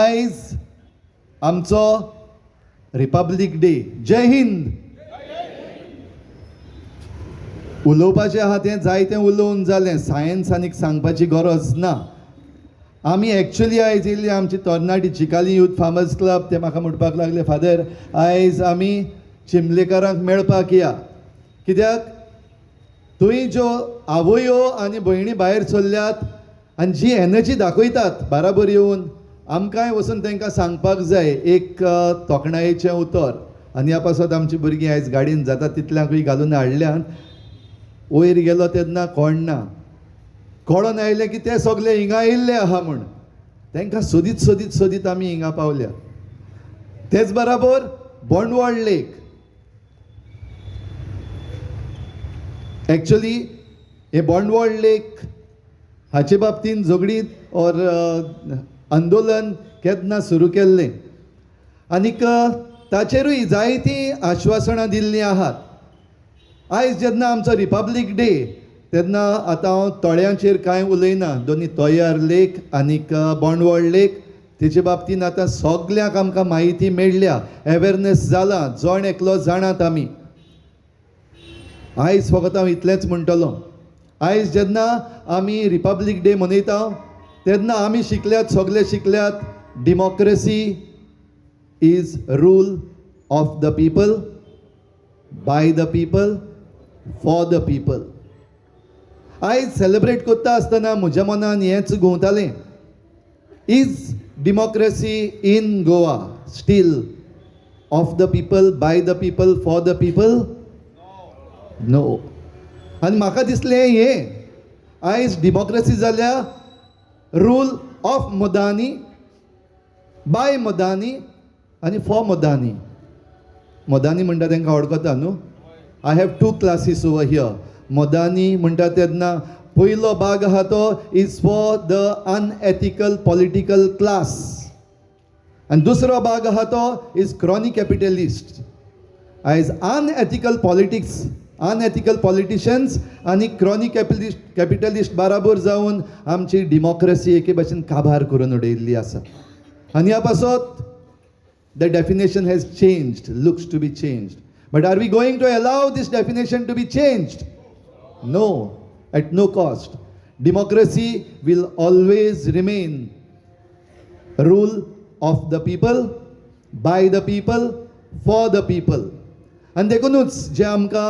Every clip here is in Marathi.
आयज आमचो रिपब्लीक डे. जय हिंद. उलोवपाचें आहा तें जायतें उलोवन जालें. सायन्स आनीक सांगपाची गरज ना. आमी एक्चुअली आयज येयल्ली आमची तरणाटी चिकाली यूथ फार्मर्स क्लब. ते म्हाका म्हणपाक लागले, फादर आयज आमी चिमलेकारांक मेळपाक या. कित्याक थंय ज्यो आवयो आनी भयणी भायर सरल्यात आनी जी एनर्जी दाखयतात बाराबर येवन, आमकांय वचून तांकां सांगपाक जाय एक तोखणायेचें उतर. आनी ह्या पासत आमची भुरगीं आयज गाडयेन जाता तितल्यांकूय घालून हाडल्यान. वयर गेलो तेन्ना कळना, कळोन आयलें की ते सगळे हिंगा येयल्ले आहा म्हूण. तांकां सोदीत सोदीत सोदीत आमी हिंगा पावल्या. तेच बराबर बोंडवळ लेक. एक्चुअली हे बोंडवळ लेक हाचे बाबतींत झगडीत और आंदोलन केन्ना सुरू केल्लें आनीक ताचेरूय जायतीं आश्वासनां दिल्लीं आहात. आयज जेन्ना आमचो रिपब्लीक डे तेन्ना आतां हांव तळ्यांचेर कांय उलयना. दोनी तोयार लेक आनीक बोंडवळ लेक तेचे बाबतींत आतां सगल्यांक आमकां म्हायती मेळ्ळ्या, अवेरनेस जाला, जण एकलो जाणात आमी. आयज फकत हांव इतलेंच म्हणटलों, आयज जेन्ना आमी रिपब्लीक डे मनयता तेन्ना आमी शिकल्यात, सगळे शिकल्यात, democracy is rule of the people, by the people, for the people. आयज सेलिब्रेट करता आसतना म्हज्या मनान हेंच घुंवतालें, is democracy in Goa still of the people, by the people, for the people? No. आनी म्हाका दिसलें हें आयज डेमोक्रेसी जाल्या रूल ऑफ मदानी, बाय मदानी आनी फॉर मदानी. मदानी म्हणटा तांकां वळखता न्हू. I have 2 classes over here. मदानी म्हणटा तेन्ना पयलो भाग आहा तो is for the unethical political class आनी दुसरो भाग आहा तो इज क्रॉनिक कॅपिटलिस्ट. आयज अनएथिकल पॉलिटिक्स, अनएथिकल पॉलिटिशियन्स आनी क्रॉनिक कॅपिटलिस्ट बराबर जावन आमची डेमोक्रेसी एके भाशेन काबार करून उडयल्ली आसा. आनी ह्या पासत the definition has changed, looks to be changed. But are we going to allow this definition to be changed? No, at no cost. Democracy will always remain rule of the people, by the people, for the people. आनी देखूनच जे आमकां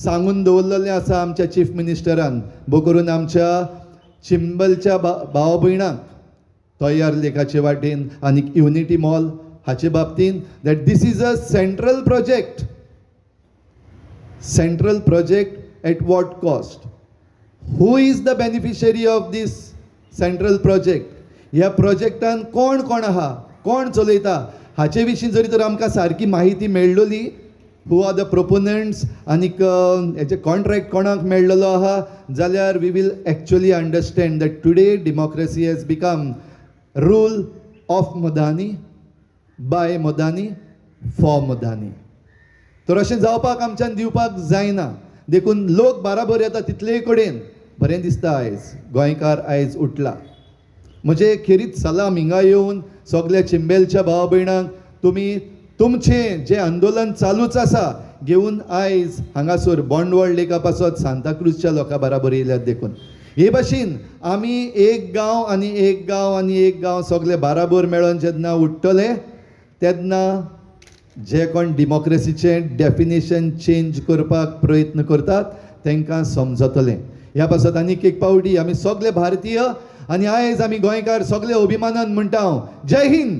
सांगून दवरलेलें आसा आमच्या चीफ मिनिस्टरान, भोव करून आमच्या चिंबलच्या भाव भयणांक तोयार लेकाचे वाटेन आनीक युनिटी मॉल हाचे बाबतींत, that this is a central project at what cost? Who is the beneficiary of this central project? ह्या प्रोजेक्टान कोण कोण आहा, कोण चलयता हाचे विशीं जरी तर आमकां सारकी माहिती मेळ्ळली, हू आर द प्रोपोनंट्स आनीक हेचे कॉन्ट्रॅक्ट कोणाक मेळ्ळलो आहा, जाल्यार we will actually understand that today democracy has become rule of Madani, by Madani, for Madani. तर अशें जावपाक आमच्यान दिवपाक जायना. देखून लोक बराबर येता तितले कडेन बरें दिसता. आयज गोंयकार आयज उठला. म्हजे खेरीत सलाम हिंगा येवन सगल्या चिंबेलच्या भाव भयणांक तुमी तुमचें जें आंदोलन चालूच आसा घेवन आयज हांगासर बोंडवळ लेका पासत सांताक्रूजच्या लोकां बराबर येयल्यात. देखून हे भाशेन आमी एक गांव आनी एक गांव आनी एक गांव सगळे बराबर मेळोन जेन्ना उठ्ठले तेन्ना जे कोण डेमोक्रेसीचें डेफिनेशन चेंज करपाक प्रयत्न करतात तांकां समजतलें. ह्या पासत आनीक एक पावटी आमी सगळे भारतीय आनी आयज आमी गोंयकार सगळे अभिमानान म्हणटा जय हिंद.